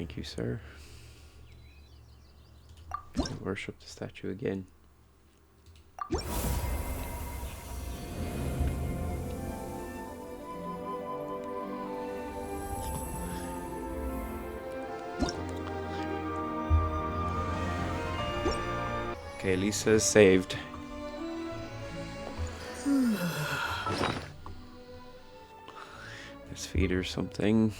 Thank you, sir. Worship the statue again. Okay, Lisa is saved. Let's feed her something.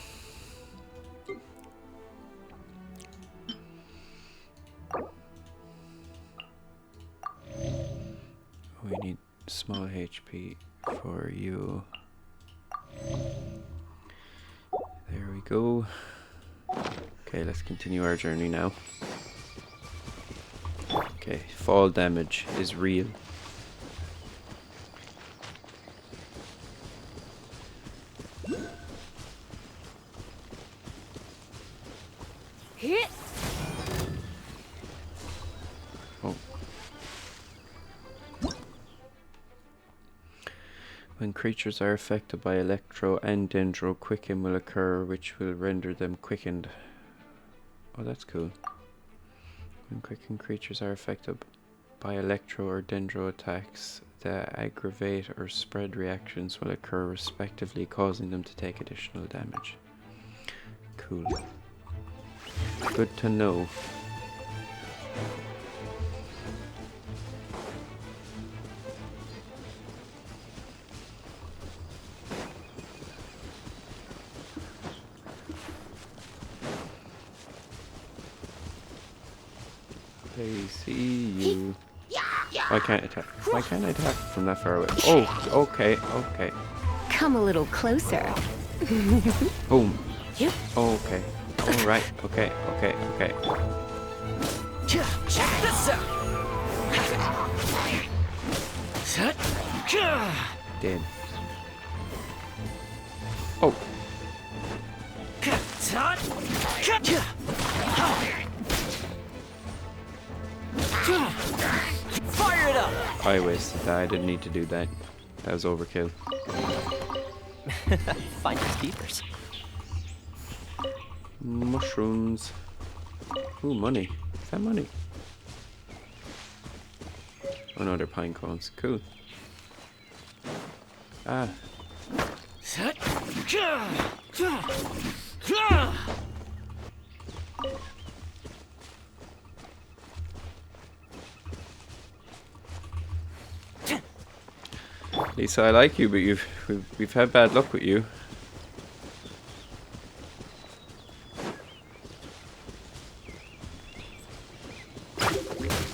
We need small HP for you. There we go. Okay, let's continue our journey now. Okay, fall damage is real. Oh. When creatures are affected by electro and dendro, quicken will occur, which will render them quickened. Oh, that's cool. When quickened creatures are affected by electro or dendro attacks, the aggravate or spread reactions will occur respectively, causing them to take additional damage. Cool. Good to know. They see you. Why can't I attack? Why can't I attack from that far away? Oh, okay, okay. Come a little closer. Boom. Oh, okay. All right. Okay. Okay. Okay. Check this out. Dead. Oh. Fire it up. I wasted that. I didn't need to do that. That was overkill. Finders keepers. Mushrooms. Ooh, money. Is that money? Oh no, they're pine cones. Cool. Ah. Lisa, I like you, but we've had bad luck with you.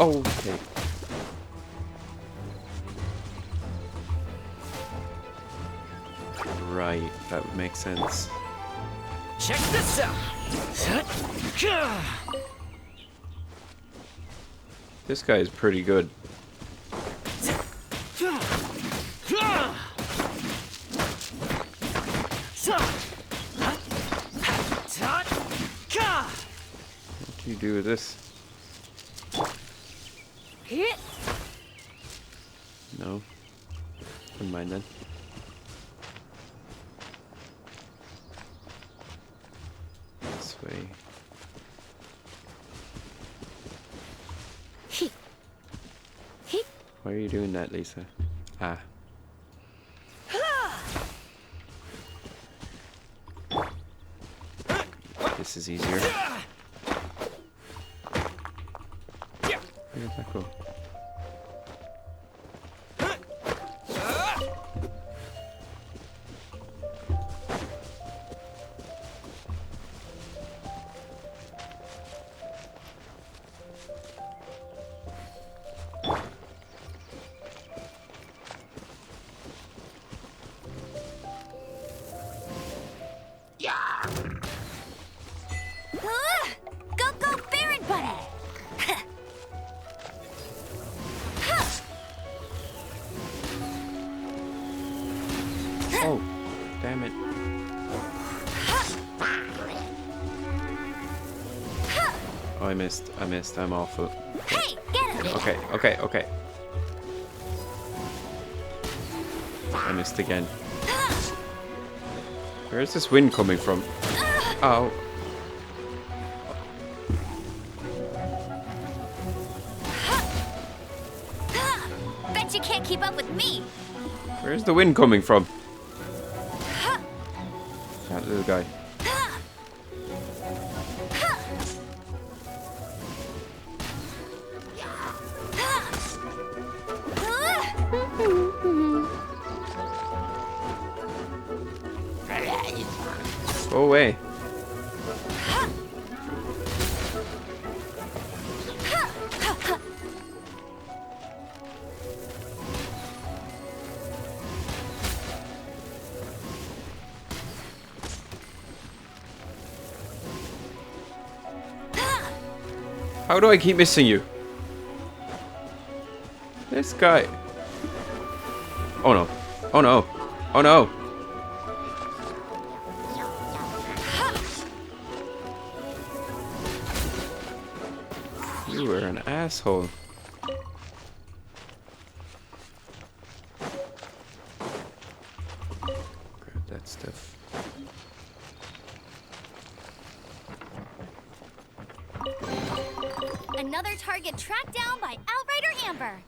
Oh, okay. Right, that would make sense. Check this out. This guy is pretty good. What do you do with this? No. Never mind then. This way. Why are you doing that, Lisa? Ah. This is easier. Where did that go? Go, Baron Buddy! Oh, damn it. Oh, I missed. I'm awful. Hey, get him! Okay. I missed again. Where is this wind coming from? Oh. can't keep up with me. Where's the wind coming from? That little guy. Go away. How do I keep missing you? This guy. Oh no. Oh no. Oh no. You were an asshole. Grab that stuff. Another target tracked down by Outrider Amber.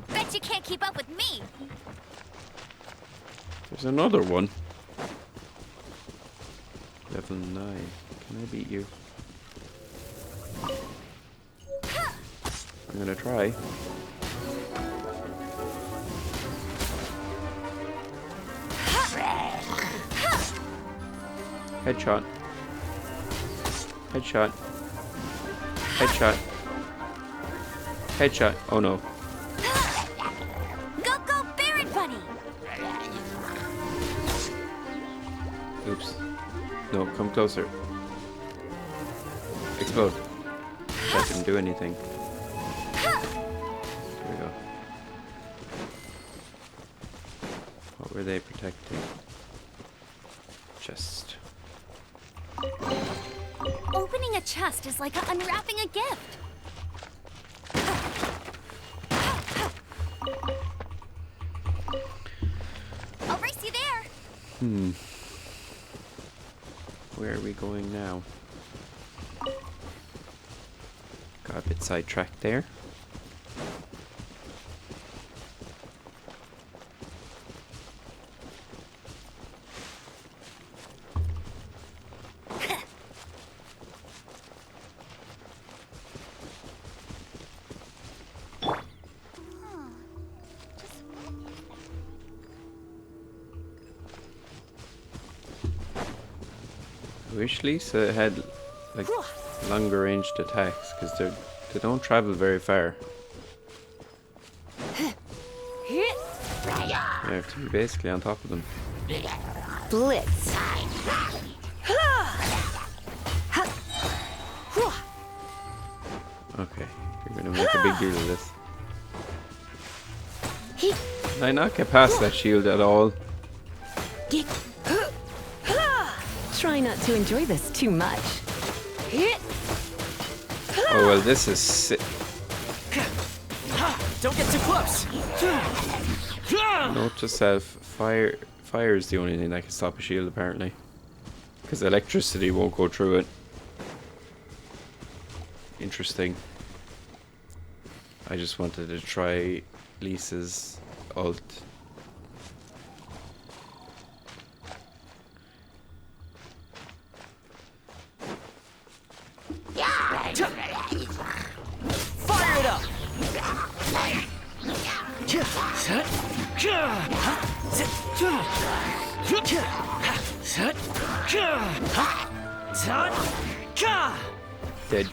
Bet you can't keep up with me. There's another one. Level 9. Can I beat you? I'm gonna try. Headshot. Headshot. Headshot. Headshot. Oh no. Go, Baron Bunny. Oops. No, come closer. Explode. That didn't do anything. There we go. What were they protecting? Chest. Opening a chest is like unwrapping a gift. I'll race you there. Where are we going now? Got a bit sidetracked there. I wish Lisa had like longer ranged attacks because they don't travel very far. You have to be basically on top of them. Blitz. Okay, you're gonna make a big deal of this. Did I not get past that shield at all? Try not to enjoy this too much. Oh well, this is sick. Don't get too close. Note to self: fire is the only thing that can stop a shield apparently, because electricity won't go through it. Interesting. I just wanted to try Lisa's ult. Fire it up. Dead.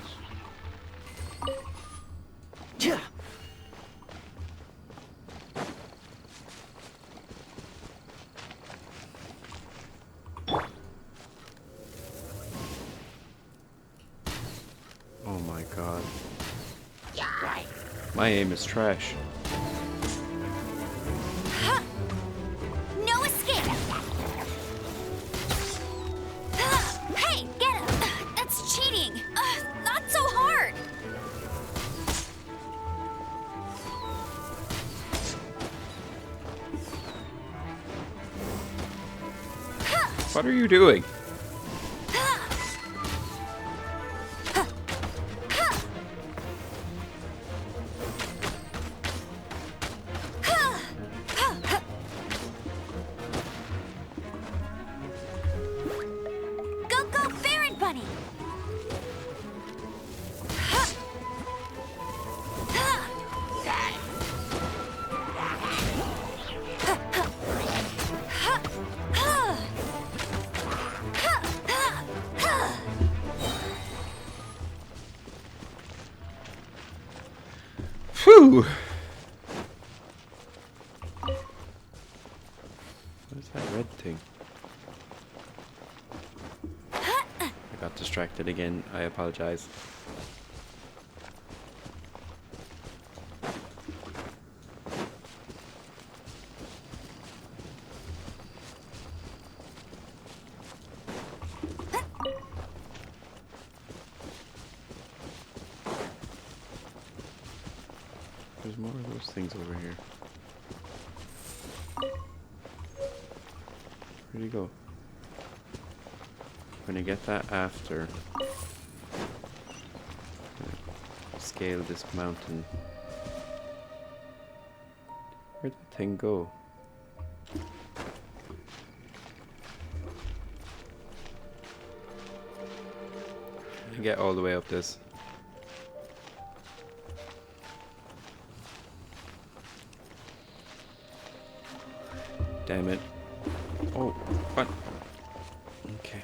Oh my god. My aim is trash. No escape. Hey, get him. That's cheating. Not so hard. What are you doing? Go, go, Baron Bunny! Phew! What's that red thing? I got distracted again. I apologize. There's more of those things over here. Where'd he go? I'm gonna get that after. Scale this mountain. Where'd that thing go? I get all the way up this. Damn it. Oh, what? Okay.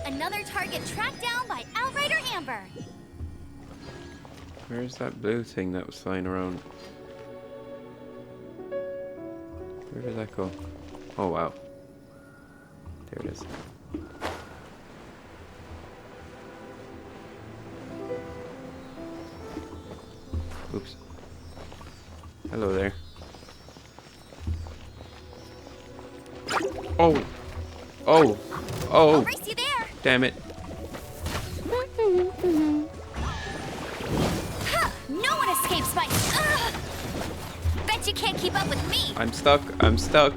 Another target tracked down by Outrider Amber. Where's that blue thing that was flying around? Where did that go? Oh wow. There it is. Oops. Hello there. Oh! Oh! I'll Oh! race you there. Damn it. Huh, no one escapes my... Ugh. Bet you can't keep up with me. I'm stuck. I'm stuck.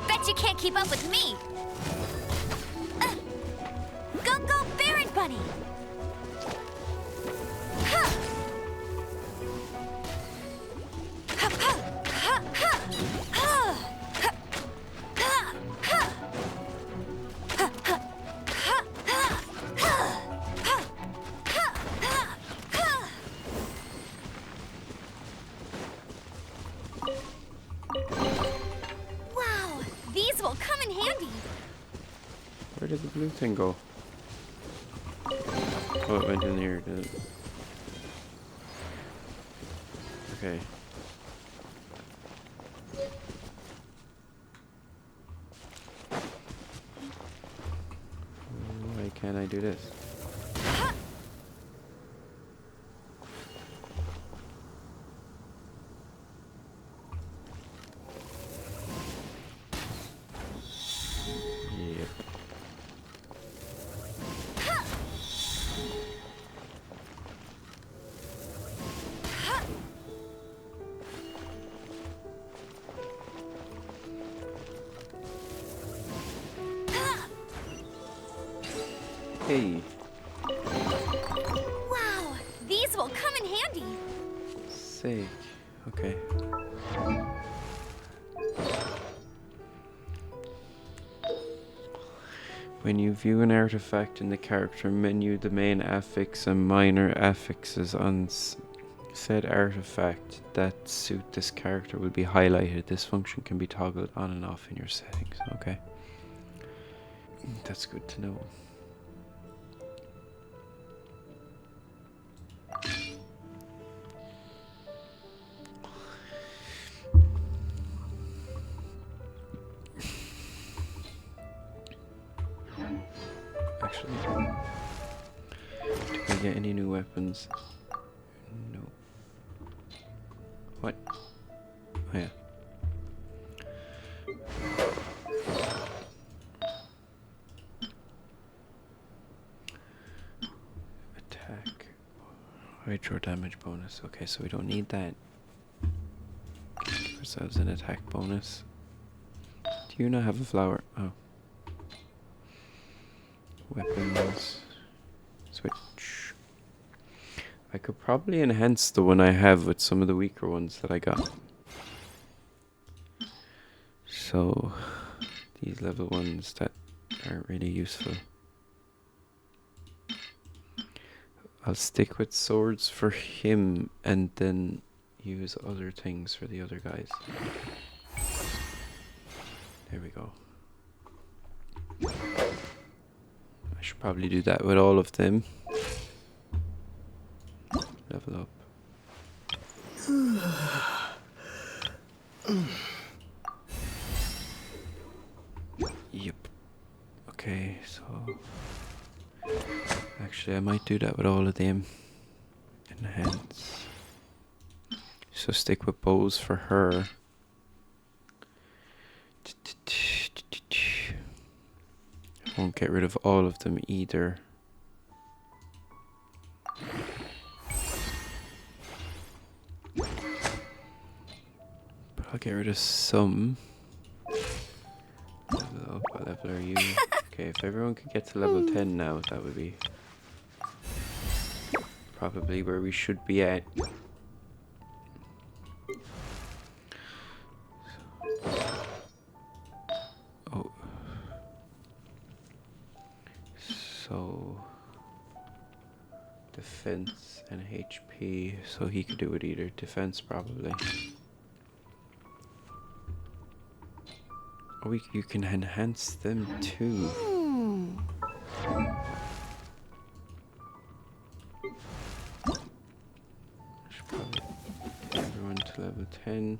Bet you can't keep up with me. Go, go, Baron Bunny. Wow, these will come in handy. Where did the blue thing go? Oh, it went in here, did it? Okay. Why can't I do this? Yep. Hey, Wow, these will come in handy. sick. Okay. When you view an artifact in the character menu, the main affix and minor affixes on said artifact that suit this character will be highlighted. This function can be toggled on and off in your settings. Okay. That's good to know. get any new weapons? No. What? Oh yeah. Attack. Hydro damage bonus. Okay, so we don't need that. Give ourselves an attack bonus. Do you not have a flower? Oh. Weapons. Switch. I could probably enhance the one I have with some of the weaker ones that I got. So, these level ones that aren't really useful. I'll stick with swords for him and then use other things for the other guys. There we go. I should probably do that with all of them. Level up. Yep. Okay, so actually I might do that with all of them. Enhance. So stick with bows for her. I won't get rid of all of them either. But I'll get rid of some. Level up. What level are you? Okay, if everyone could get to level 10 now, that would be probably where we should be at. Oh. So defense and HP, so he could do it either. Defense probably. Oh, you can enhance them too. Should probably get everyone to level 10.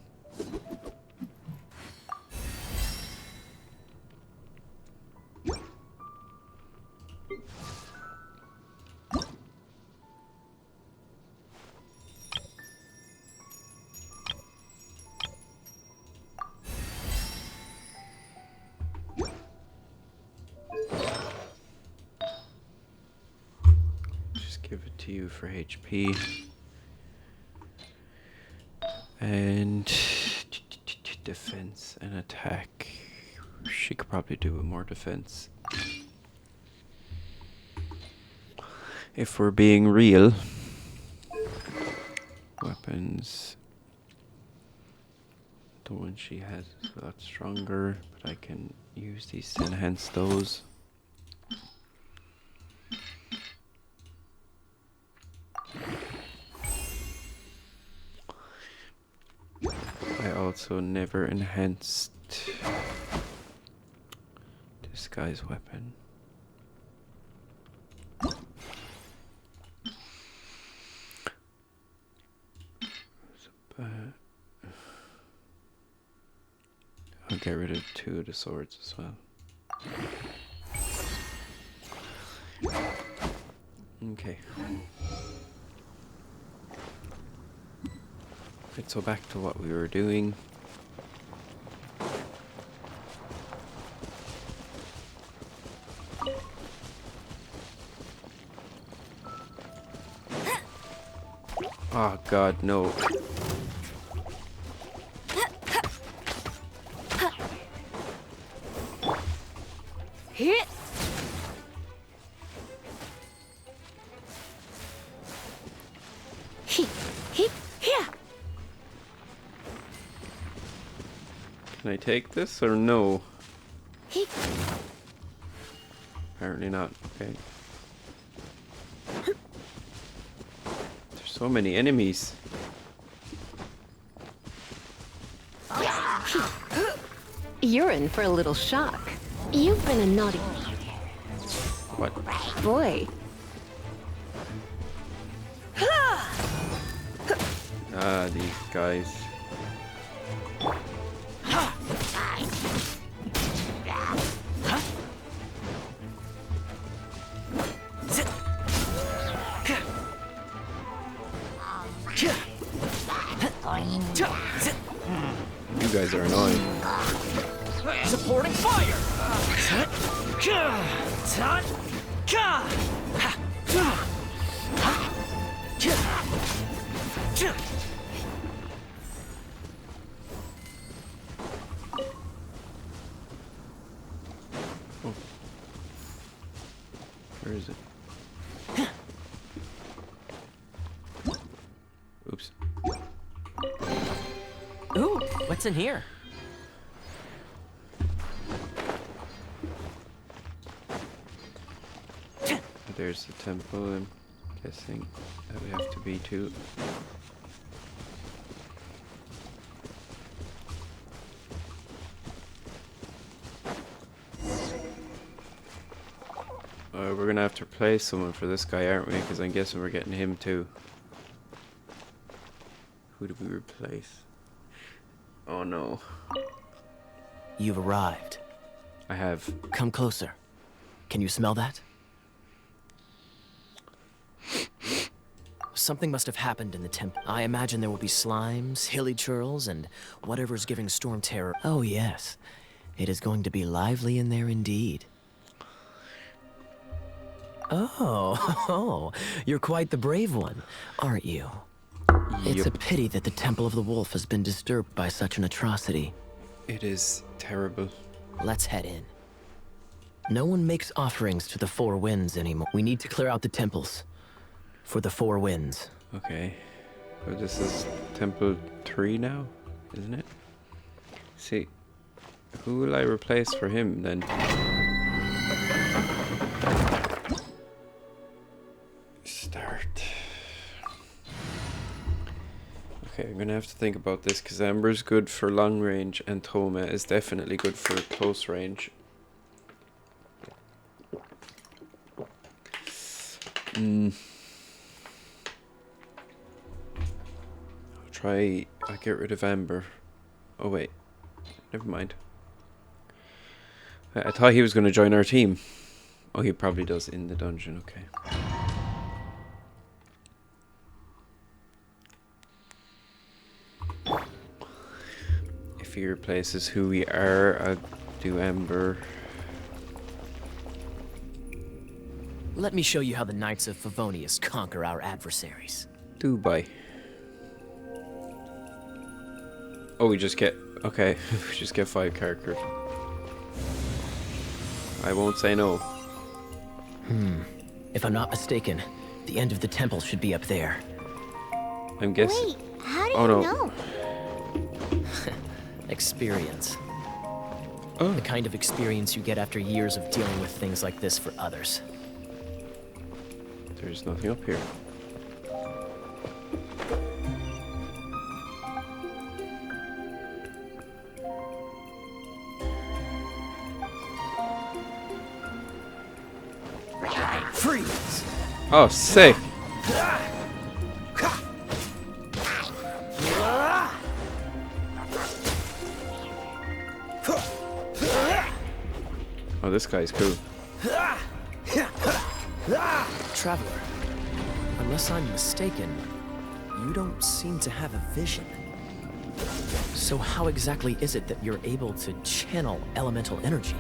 Give it to you for HP. And defense and attack. She could probably do with more defense. If we're being real. Weapons. The one she has is a lot stronger, but I can use these to enhance those. I also never enhanced this guy's weapon. I'll get rid of 2 of the swords as well. Okay. Right, so back to what we were doing. Oh god, no. Hit. Can I take this or no? Apparently not. Okay. There's so many enemies. You're in for a little shock. You've been a naughty What? boy. Ah, these guys. You guys are annoying. Supporting fire. Where is it? Oops. Ooh, what's in here? There's the temple, I'm guessing that we have to be to. We're gonna have to replace someone for this guy, aren't we? Because I'm guessing we're getting him too. Who do we replace? Oh no. You've arrived. I have. Come closer. Can you smell that? Something must have happened in the temple. I imagine there will be slimes, hilly churls, and whatever's giving Storm terror. Oh yes, it is going to be lively in there indeed. Oh, you're quite the brave one, aren't you? It's a pity that the Temple of the Wolf has been disturbed by such an atrocity. It is terrible. Let's head in. No one makes offerings to the Four Winds anymore. We need to clear out the temples. For the Four Winds. Okay. Well, this is Temple 3 now, isn't it? See, who will I replace for him then? Start. Okay, I'm gonna have to think about this because Amber's good for long range and Toma is definitely good for close range. I'll get rid of Amber. Oh wait, never mind. I thought he was going to join our team. Oh, he probably does in the dungeon, okay. If he replaces who we are, I'll do Amber. Let me show you how the Knights of Favonius conquer our adversaries. Dubai. Oh, we just get... Okay, we just get 5 characters. I won't say no. If I'm not mistaken, the end of the temple should be up there. I'm guessing... Wait, how do Oh, you no. know? Experience. Oh, The kind of experience you get after years of dealing with things like this for others. there's nothing up here. Freeze! Oh, sick! Oh, this guy's cool. Traveler, unless I'm mistaken, you don't seem to have a vision. So how exactly is it that you're able to channel elemental energy?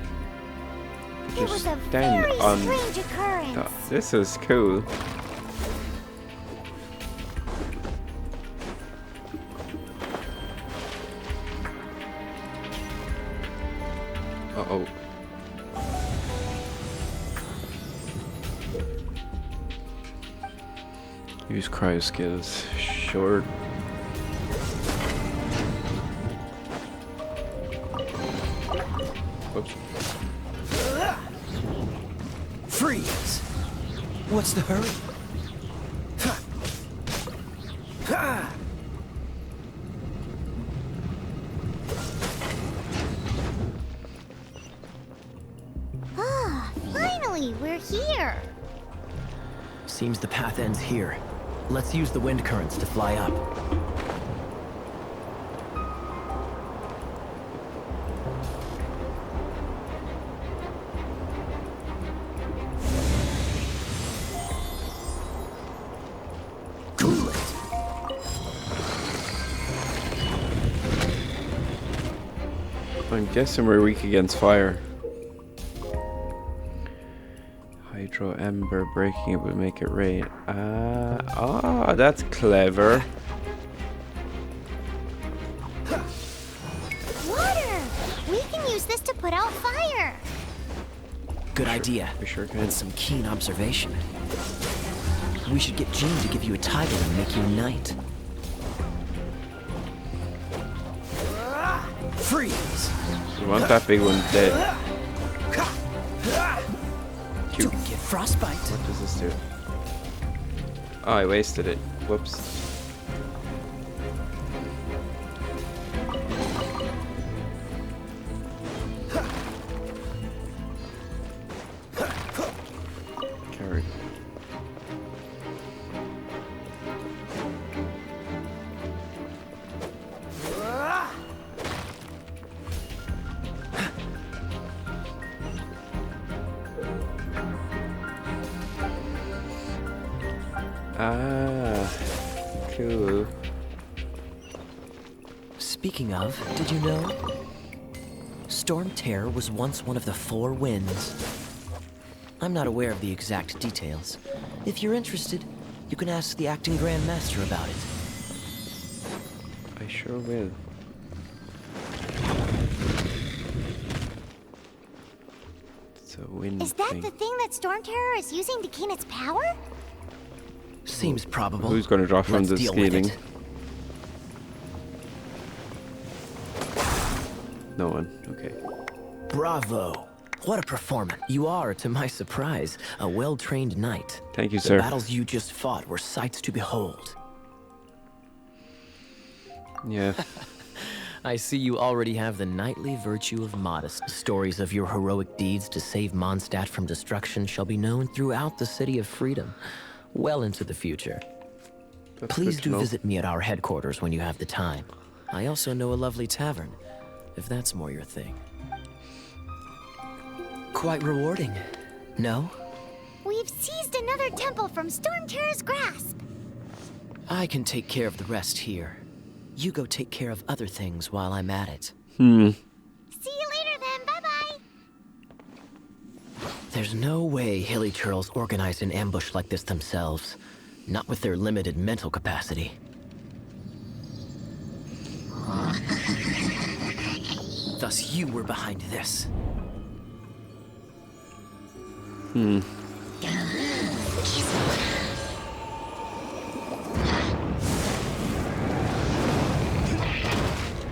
It was a Stand very on- strange occurrence. Oh, this is cool. Uh-oh. Use cryo skills. Short. Oops. Freeze! What's the hurry? Ah, finally, we're here. Seems the path ends here. Let's use the wind currents to fly up. Cool it. I'm guessing we're weak against fire. Hydro Ember, breaking it will make it rain. That's clever. Water! We can use this to put out fire. Good idea. We sure can. And some keen observation. We should get Jean to give you a title and make you a knight. Freeze! We want that big one dead. Cute. Don't get frostbite. What does this do? Oh, I wasted it. Whoops. Carry. Cool. Speaking of, did you know? Storm Terror was once one of the 4 winds. I'm not aware of the exact details. If you're interested, you can ask the acting Grand Master about it. I sure will. It's a wind Is that thing. the thing that Storm Terror is using to gain its power? Seems probable. Who's going to drop from Let's the deal with ceiling? it. No one. Okay. Bravo! What a performance. You are, to my surprise, a well-trained knight. Thank you, The sir. battles you just fought were sights to behold. Yeah. I see you already have the knightly virtue of modesty. Stories of your heroic deeds to save Mondstadt from destruction shall be known throughout the City of Freedom, well into the future. That's Please good to do know. visit me at our headquarters when you have the time. I also know a lovely tavern, if that's more your thing. Quite rewarding, no? We've seized another temple from Storm Terror's grasp. I can take care of the rest here. You go take care of other things while I'm at it. See you later then, bye-bye. There's no way Hilly Turtles organize an ambush like this themselves. Not with their limited mental capacity. Thus you were behind this.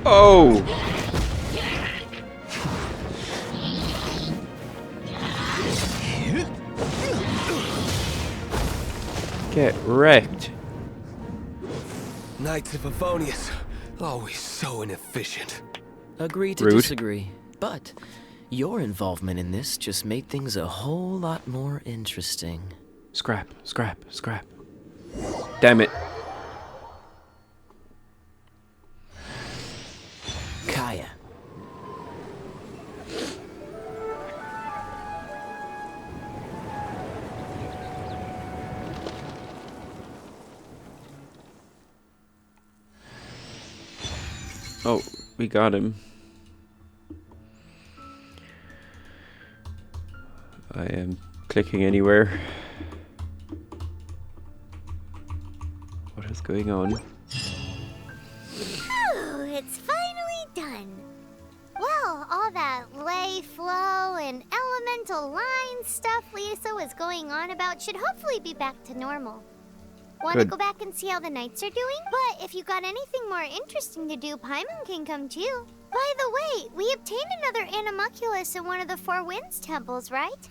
Oh! Get wrecked. Knights of Avonius, always so inefficient. Agree to Rude. disagree. But your involvement in this just made things a whole lot more interesting. Scrap, scrap, scrap. Damn it. Kaya. Oh, we got him. I am clicking anywhere. What is going on? Phew, it's finally done. Well, all that lay, flow, and elemental line stuff Lisa was going on about should hopefully be back to normal. Want to Good. go back and see how the knights are doing? But if you got anything more interesting to do, Paimon can come too. By the way, we obtained another Animalculus in one of the Four Winds temples, right?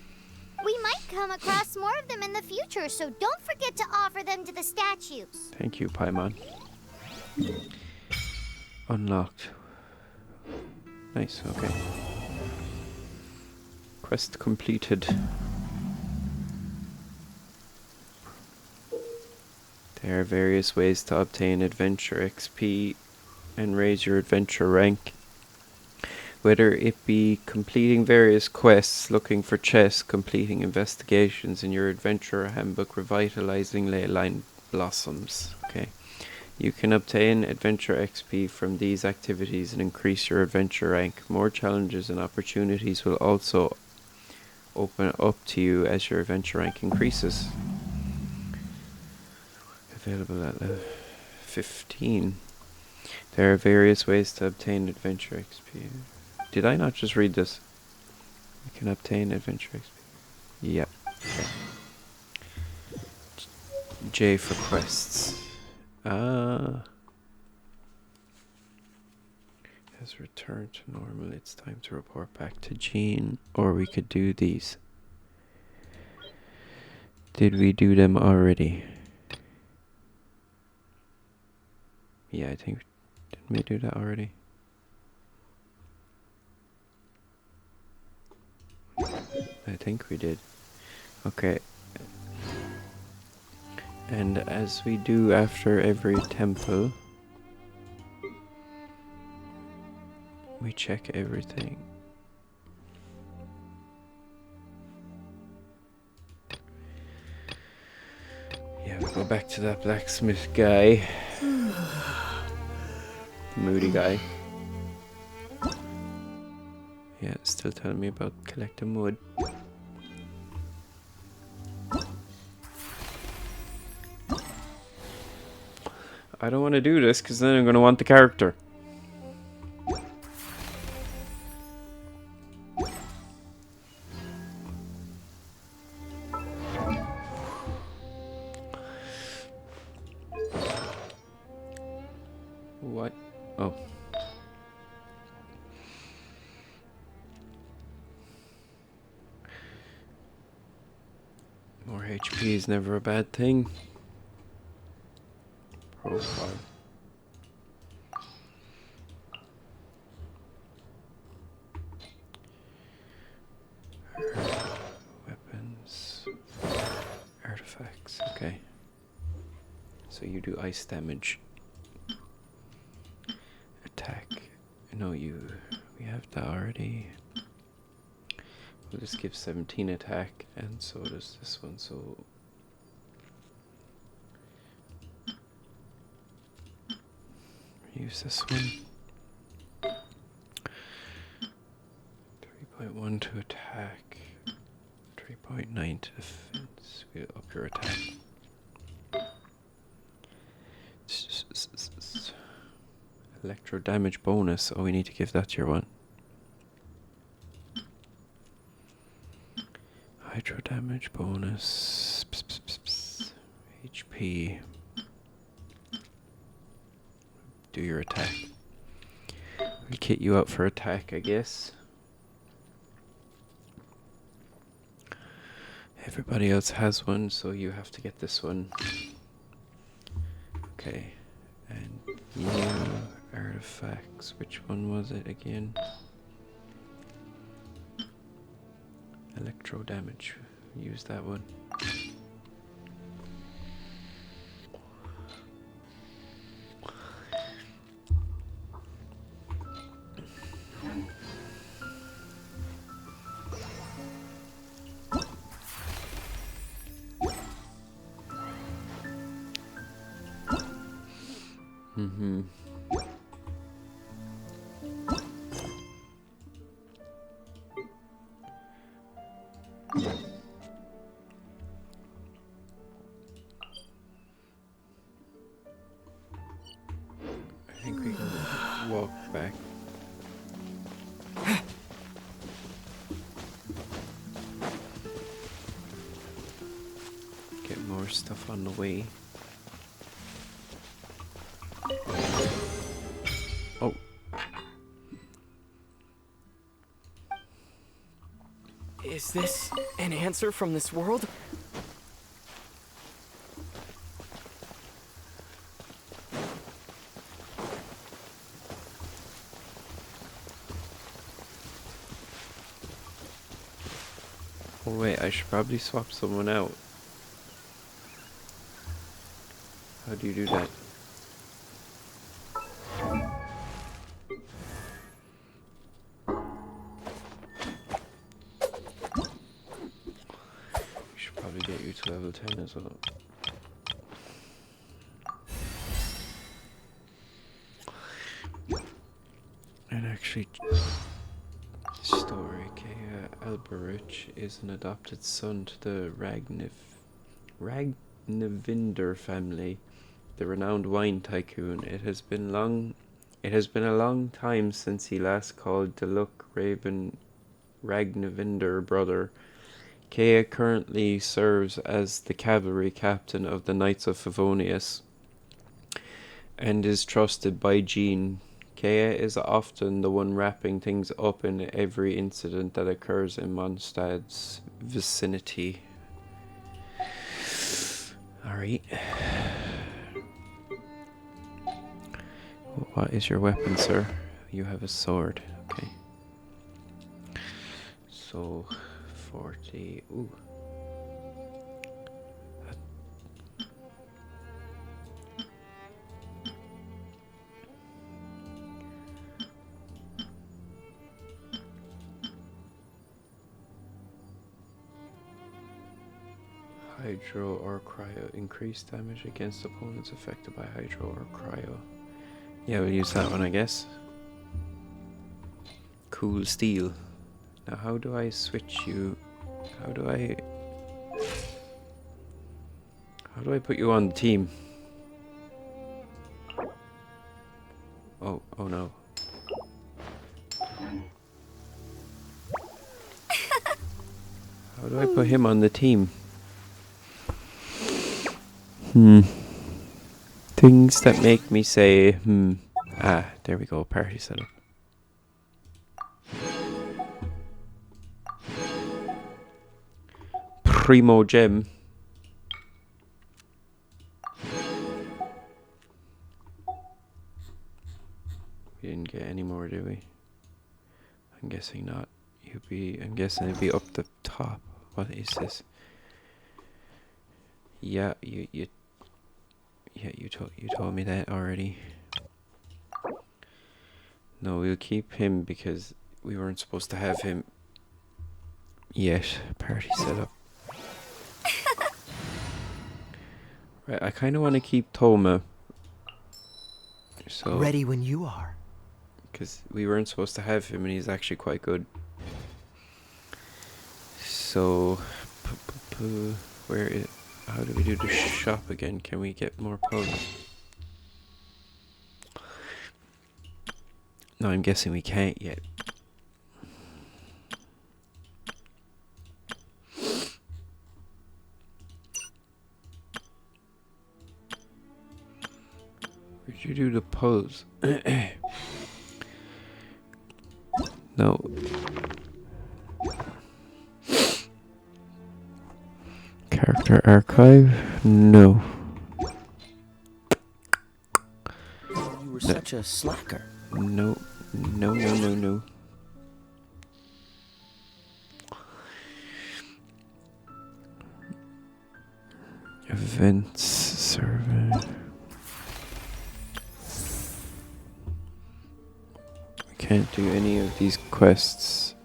We might come across more of them in the future, so don't forget to offer them to the statues. Thank you, Paimon. Unlocked. Nice, okay. Quest completed. There are various ways to obtain adventure XP and raise your adventure rank. Whether it be completing various quests, looking for chests, completing investigations in your adventure handbook, revitalizing ley line blossoms. Okay. You can obtain adventure XP from these activities and increase your adventure rank. More challenges and opportunities will also open up to you as your adventure rank increases. Available at level 15. There are various ways to obtain adventure XP. Did I not just read this? You can obtain adventure XP. Yep. Okay. J for quests. Has returned to normal. It's time to report back to Jean. Or we could do these. Did we do them already? Yeah, I think... Didn't we do that already? I think we did. Okay. And as we do after every temple, we check everything. Yeah, we go back to that blacksmith guy. Moody guy. Yeah, still telling me about collecting wood. I don't want to do this because then I'm going to want the character. What? Oh. More HP is never a bad thing. Profile. Weapons. Artifacts. Okay. So you do ice damage. Attack. No, we have that already. Well, this gives 17 attack, and so does this one, so... Use this one. 3.1 to attack. 3.9 to defense. We'll up your attack. Electro damage bonus. Oh, we need to give that your one. Hydro damage bonus. HP. Do your attack. We'll kit you out for attack, I guess. Everybody else has one, so you have to get this one. Okay. And new artifacts. Which one was it again? Electro damage. Use that one. Mm-hmm. I think we can walk back. Get more stuff on the way. Oh. Is this an answer from this world? Oh wait, I should probably swap someone out. How do you do that? We should probably get you to level 10 as well. actually story. Kea Alberich is an adopted son to the Ragnavinder family, the renowned wine tycoon. It has been a long time since he last called Deluk Raven Ragnavinder brother. Kea currently serves as the cavalry captain of the Knights of Favonius and is trusted by Jean. Kea is often the one wrapping things up in every incident that occurs in Mondstadt's vicinity. Alright. What is your weapon, sir? You have a sword. Okay. So, 40. Ooh. Hydro or cryo. Increased damage against opponents affected by hydro or cryo. Yeah, we'll use that one, I guess. Cool steel. Now, how do I switch you? How do I put you on the team? Oh no. How do I put him on the team? Things that make me say, Ah, there we go, party setup. Primo gem. We didn't get any more, did we? I'm guessing not. I'm guessing it'd be up the top. What is this? Yeah, you told me that already. No, we'll keep him because we weren't supposed to have him yet. Party setup. Right, I kind of want to keep Toma. So Ready when you are. because we weren't supposed to have him and he's actually quite good. So, where is? How do we do the shop again? Can we get more posts? No, I'm guessing we can't yet. Where'd you do the pose? No. Character archive? No. You were such a slacker. No. No. Events survey. We can't do any of these quests.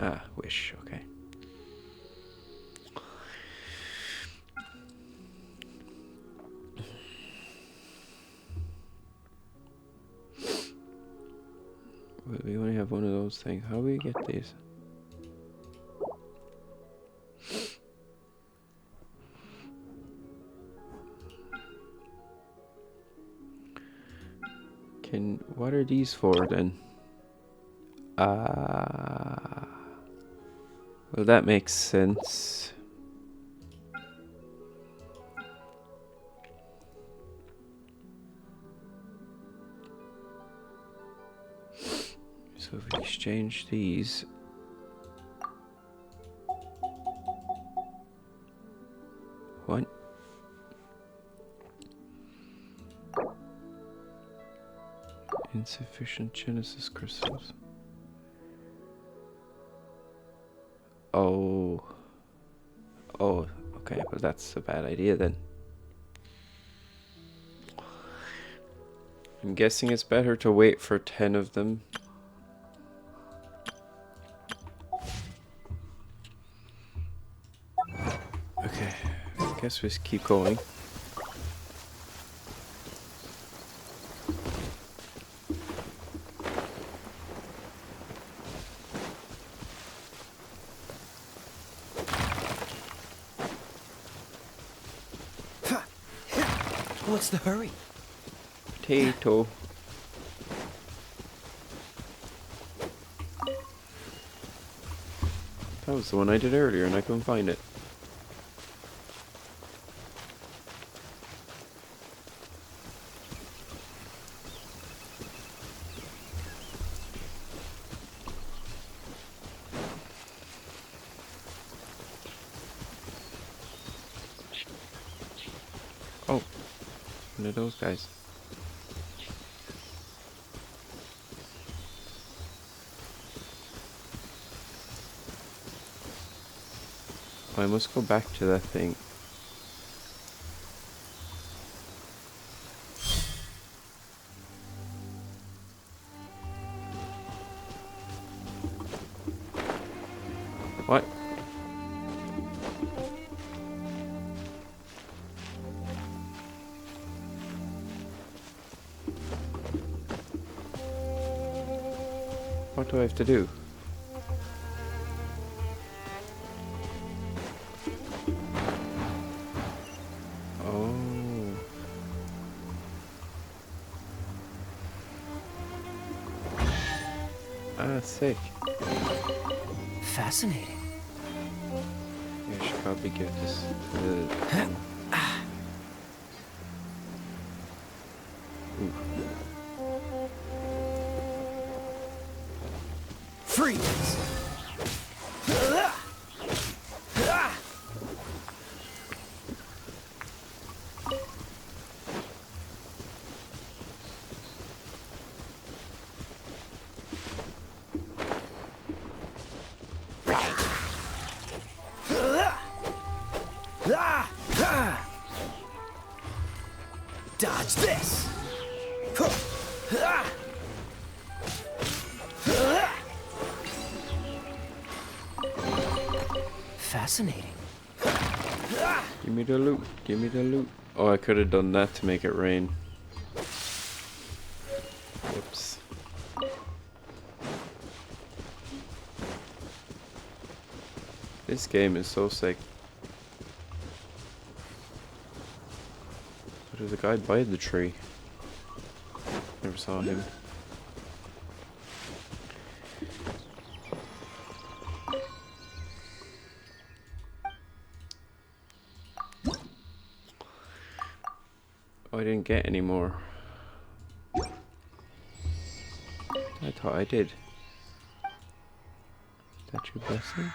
Ah, wish, okay. Well, we only have one of those things. How do we get these? What are these for then? Well, that makes sense. So if we exchange these. What? Insufficient Genesis crystals. Oh. Oh, okay, well that's a bad idea then. I'm guessing it's better to wait for 10 of them. Okay, I guess we just keep going. What's the hurry? Potato. That was the one I did earlier and I couldn't find it. Oh, one of those guys. I must go back to that thing. What? What do I have to do? Oh. Ah, sick. Fascinating. Yeah, I should probably give this Ooh. Freeze! Dodge this! Fascinating. Give me the loot. Give me the loot. Oh, I could have done that to make it rain. Whoops. This game is so sick. There's a guy by the tree. Never saw him. Oh, I didn't get any more. I thought I did. Statue blessings?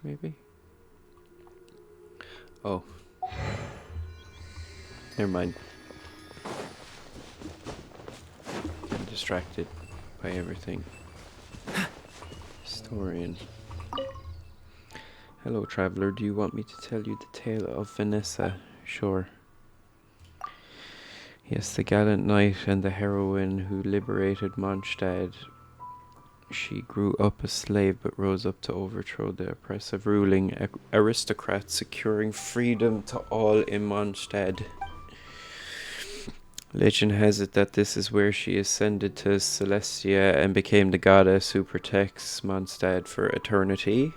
Maybe? Oh. Never mind. I'm distracted by everything. Historian. Hello, traveler. Do you want me to tell you the tale of Vanessa? Sure. Yes, the gallant knight and the heroine who liberated Mondstadt. She grew up a slave but rose up to overthrow the oppressive ruling aristocrats, securing freedom to all in Mondstadt. Legend has it that this is where she ascended to Celestia and became the goddess who protects Mondstadt for eternity.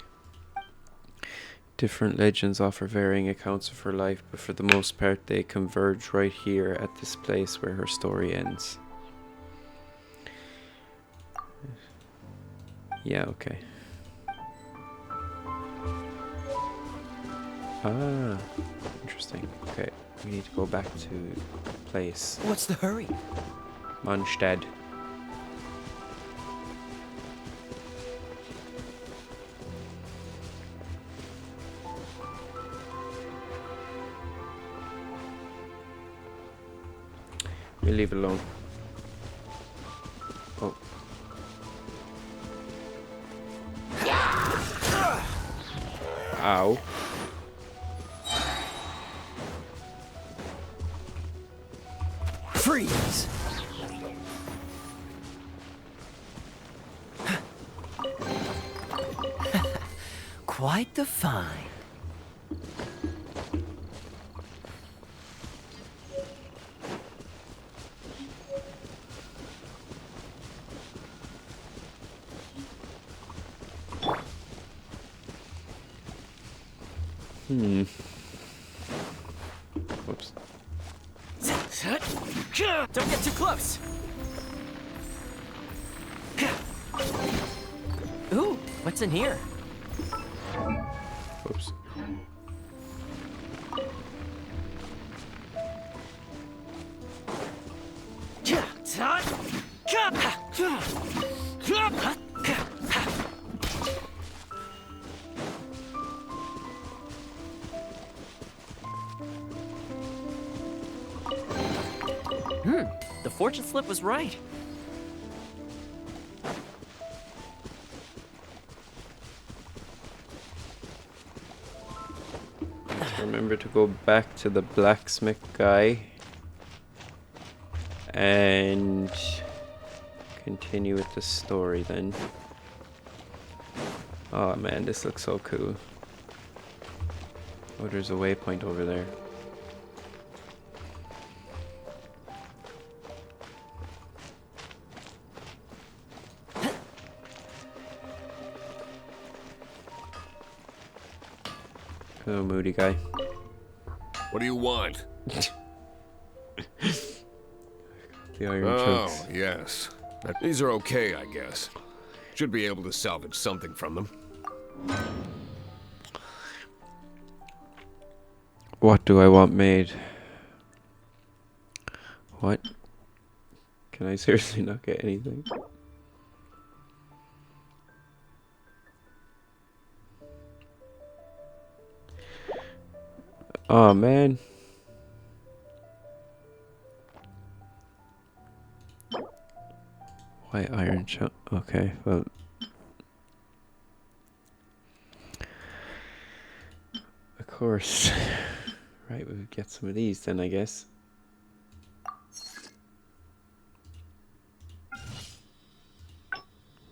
Different legends offer varying accounts of her life, but for the most part they converge right here at this place where her story ends. Yeah, okay. Ah, interesting. Okay, we need to go back to place. What's the hurry? Mondstadt. We leave it alone. Oh. Ow. Freeze! Quite the find. Whoops. Don't get too close. Ooh, what's in here? Whoops. The fortune slip was right. Remember to go back to the blacksmith guy and continue with the story then. Oh man, this looks so cool. Oh, there's a waypoint over there. Hello, moody guy. What do you want? The iron Oh, chunks. yes. These are okay, I guess. Should be able to salvage something from them. What do I want made? What? Can I seriously not get anything? Oh man. White iron chunk. Okay, well. Of course. Right, we'll get some of these then, I guess.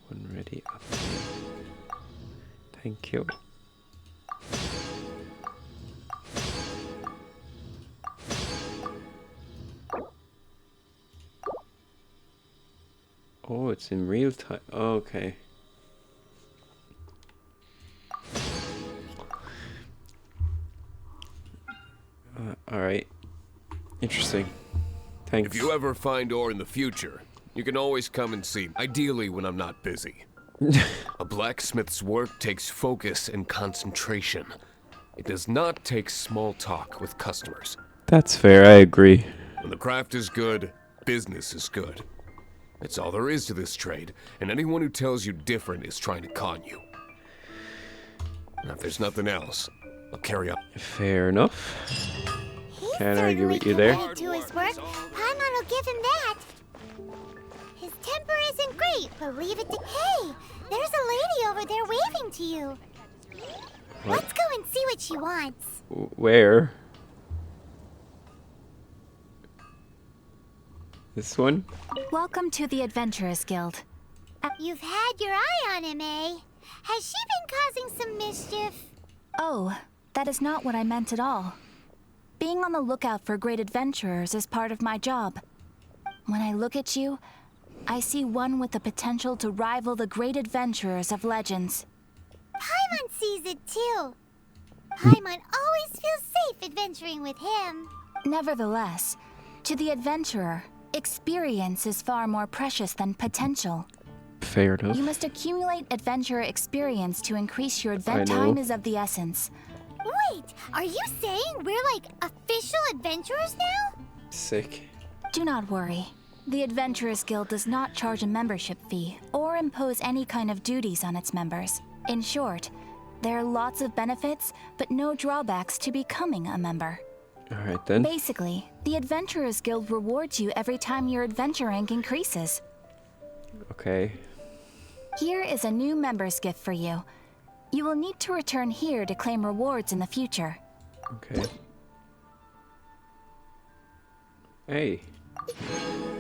One ready up. Thank you. Oh, it's in real time. Okay. Alright. Interesting. Thanks. If you ever find ore in the future, you can always come and see me. Ideally when I'm not busy. A blacksmith's work takes focus and concentration. It does not take small talk with customers. That's fair, I agree. When the craft is good, business is good. That's all there is to this trade, and anyone who tells you different is trying to con you. Now, if there's nothing else, I'll carry up. Fair enough. He's Can't argue with you certainly there. committed to his work. Paimon will give him that. His temper isn't great, but leave it to... Hey, there's a lady over there waving to you. What? Let's go and see what she wants. Where? This one? Welcome to the Adventurers Guild. You've had your eye on him, eh? Has she been causing some mischief? Oh, that is not what I meant at all. Being on the lookout for great adventurers is part of my job. When I look at you, I see one with the potential to rival the great adventurers of legends. Paimon sees it too. Paimon always feels safe adventuring with him. Nevertheless, to the adventurer, experience is far more precious than potential. Fair enough. You must accumulate adventurer experience to increase your I advent know. time is of the essence. Wait, are you saying we're like official adventurers now? Sick. Do not worry. The Adventurers Guild does not charge a membership fee or impose any kind of duties on its members. In short, there are lots of benefits, but no drawbacks to becoming a member. Alright then. Basically, the Adventurers Guild rewards you every time your adventure rank increases. Okay. Here is a new member's gift for you. You will need to return here to claim rewards in the future. Okay. Hey.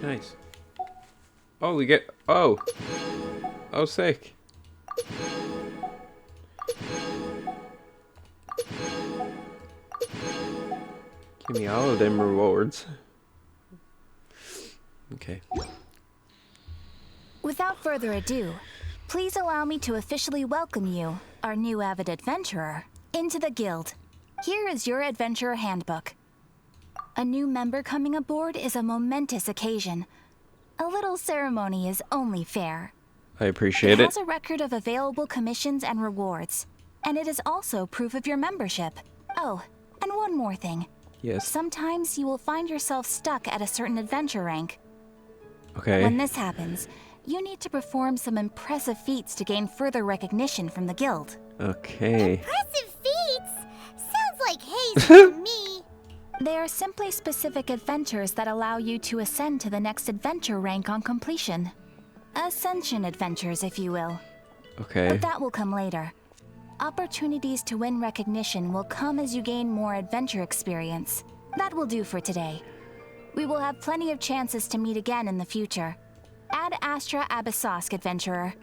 Nice. Oh, we get... Oh! Oh, sick. Give me all of them rewards. Okay. Without further ado, please allow me to officially welcome you, our new avid adventurer, into the guild. Here is your adventurer handbook. A new member coming aboard is a momentous occasion. A little ceremony is only fair. I appreciate It it. has a record of available commissions and rewards, and it is also proof of your membership. Oh, and one more thing. Yes. Sometimes you will find yourself stuck at a certain adventure rank. Okay. When this happens, you need to perform some impressive feats to gain further recognition from the guild. Okay. Impressive feats? Sounds like haze to me. They are simply specific adventures that allow you to ascend to the next adventure rank on completion. Ascension adventures, if you will. Okay. But that will come later. Opportunities to win recognition will come as you gain more adventure experience. That will do for today. We will have plenty of chances to meet again in the future. Ad Astra Abyssosk, adventurer.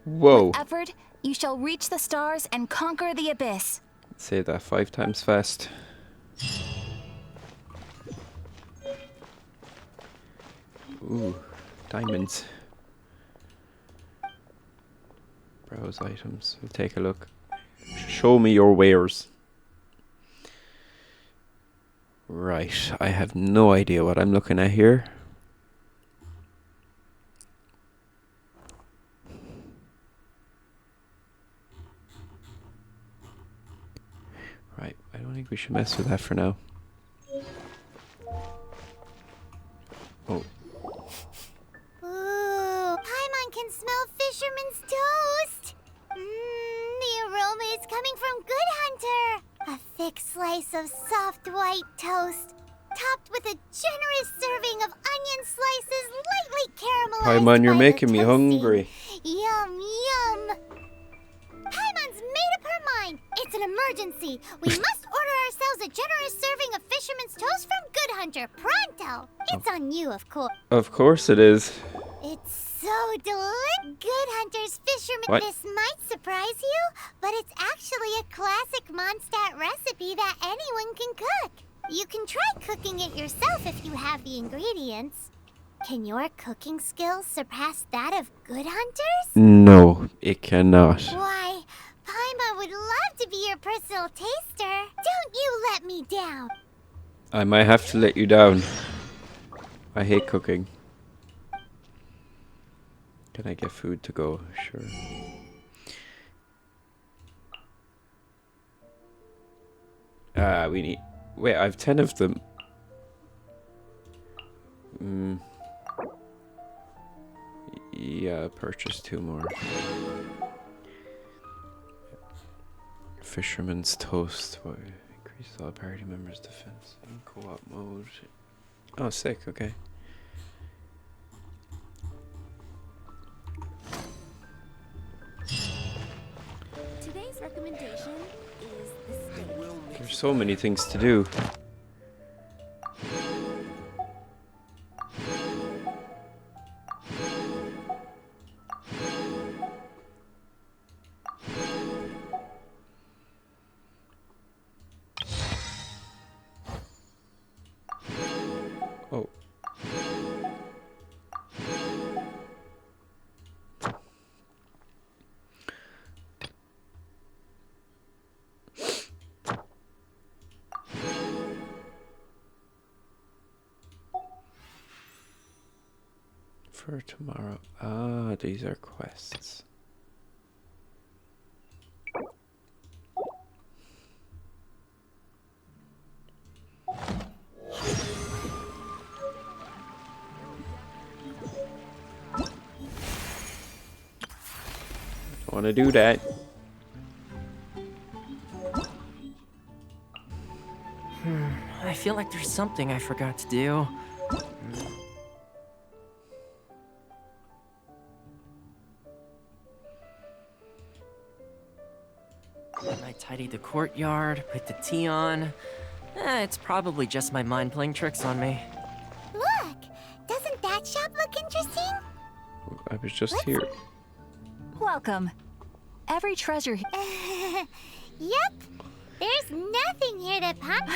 Whoa. With effort, you shall reach the stars and conquer the abyss. Say that 5 times fast. Ooh, diamonds. Browse items. We'll take a look. Show me your wares. Right, I have no idea what I'm looking at here. Right, I don't think we should mess with that for now. Oh, Ooh, Paimon can smell fisherman's toast. The aroma is coming from Good Hunter. A thick slice of soft white toast, topped with a generous serving of onion slices lightly caramelized. Paimon, you're by the making me toasting. hungry. Yum, yum. Paimon's made up her mind. It's an emergency. We must order ourselves a generous serving of fisherman's toast from Good Hunter, pronto. It's on you, of course. Of course it is. It's so delicious. Good Hunter's fisherman. What? This might surprise you, but it's actually a classic Mondstadt recipe that anyone can cook. You can try cooking it yourself if you have the ingredients. Can your cooking skills surpass that of Good Hunter's? No, it cannot. Why, Paimon would love to be your personal taster. Don't you let me down. I might have to let you down. I hate cooking. Can I get food to go? Sure. We need... Wait, I have 10 of them. Yeah, purchase 2 more. Fisherman's toast. What? Increase all party members' defense in co-op mode. Oh, sick. Okay. Today's recommendation is the steak. There's so many things to do. Oh. For tomorrow. Ah, these are quests. Want to do that? I feel like there's something I forgot to do. I feel like there's something I forgot to do. Tidy the courtyard, put the tea on. It's probably just my mind playing tricks on me. Look! Doesn't that shop look interesting? I was just here. Welcome. Every treasure. Yep. There's nothing here to pump.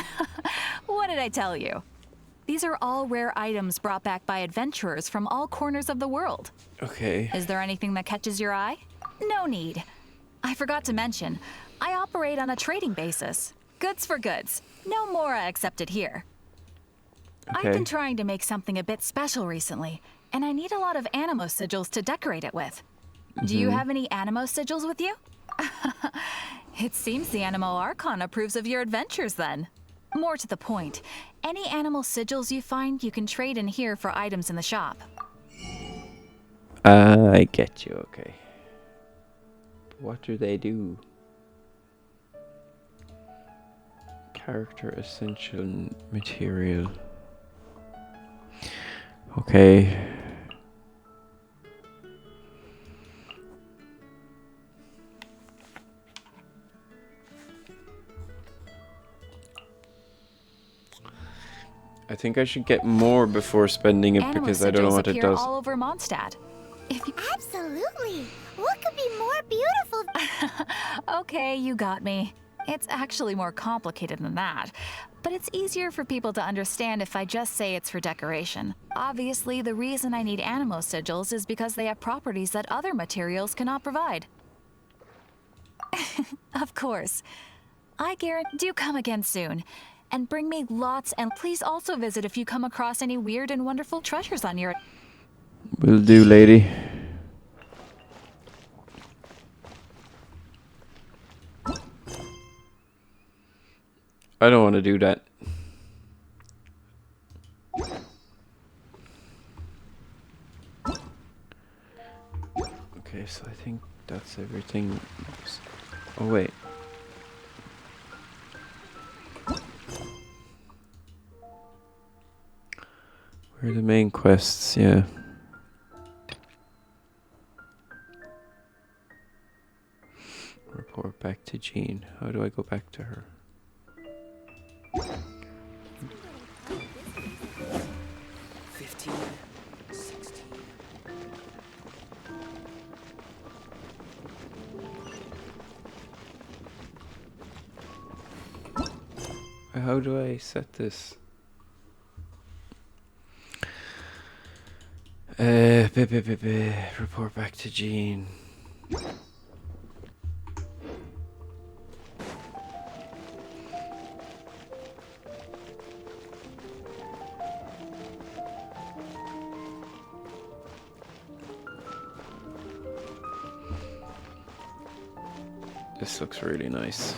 What did I tell you? These are all rare items brought back by adventurers from all corners of the world. Okay. Is there anything that catches your eye? No need. I forgot to mention, I operate on a trading basis. Goods for goods. No Mora accepted here. I've Okay. been trying to make something a bit special recently, and I need a lot of animo sigils to decorate it with. Do you have any animo sigils with you? It seems the Animo Archon approves of your adventures then. More to the point, any animal sigils you find you can trade in here for items in the shop. I get you, okay. What do they do? Character essential material. Okay. I think I should get more before spending it Animo because I don't know sigils what it appear does. all over Mondstadt. If you Absolutely. What could be more beautiful? Okay, you got me. It's actually more complicated than that. But it's easier for people to understand if I just say it's for decoration. Obviously, the reason I need animo sigils is because they have properties that other materials cannot provide. Of course. I guarantee do come again soon. And bring me lots, and please also visit if you come across any weird and wonderful treasures on your... Will do, lady. I don't want to do that. Okay, so I think that's everything. Oh, wait. Where are the main quests? Yeah. Report back to Jean. How do I go back to her? 15, 16. How do I set this? Report back to Jean. This looks really nice.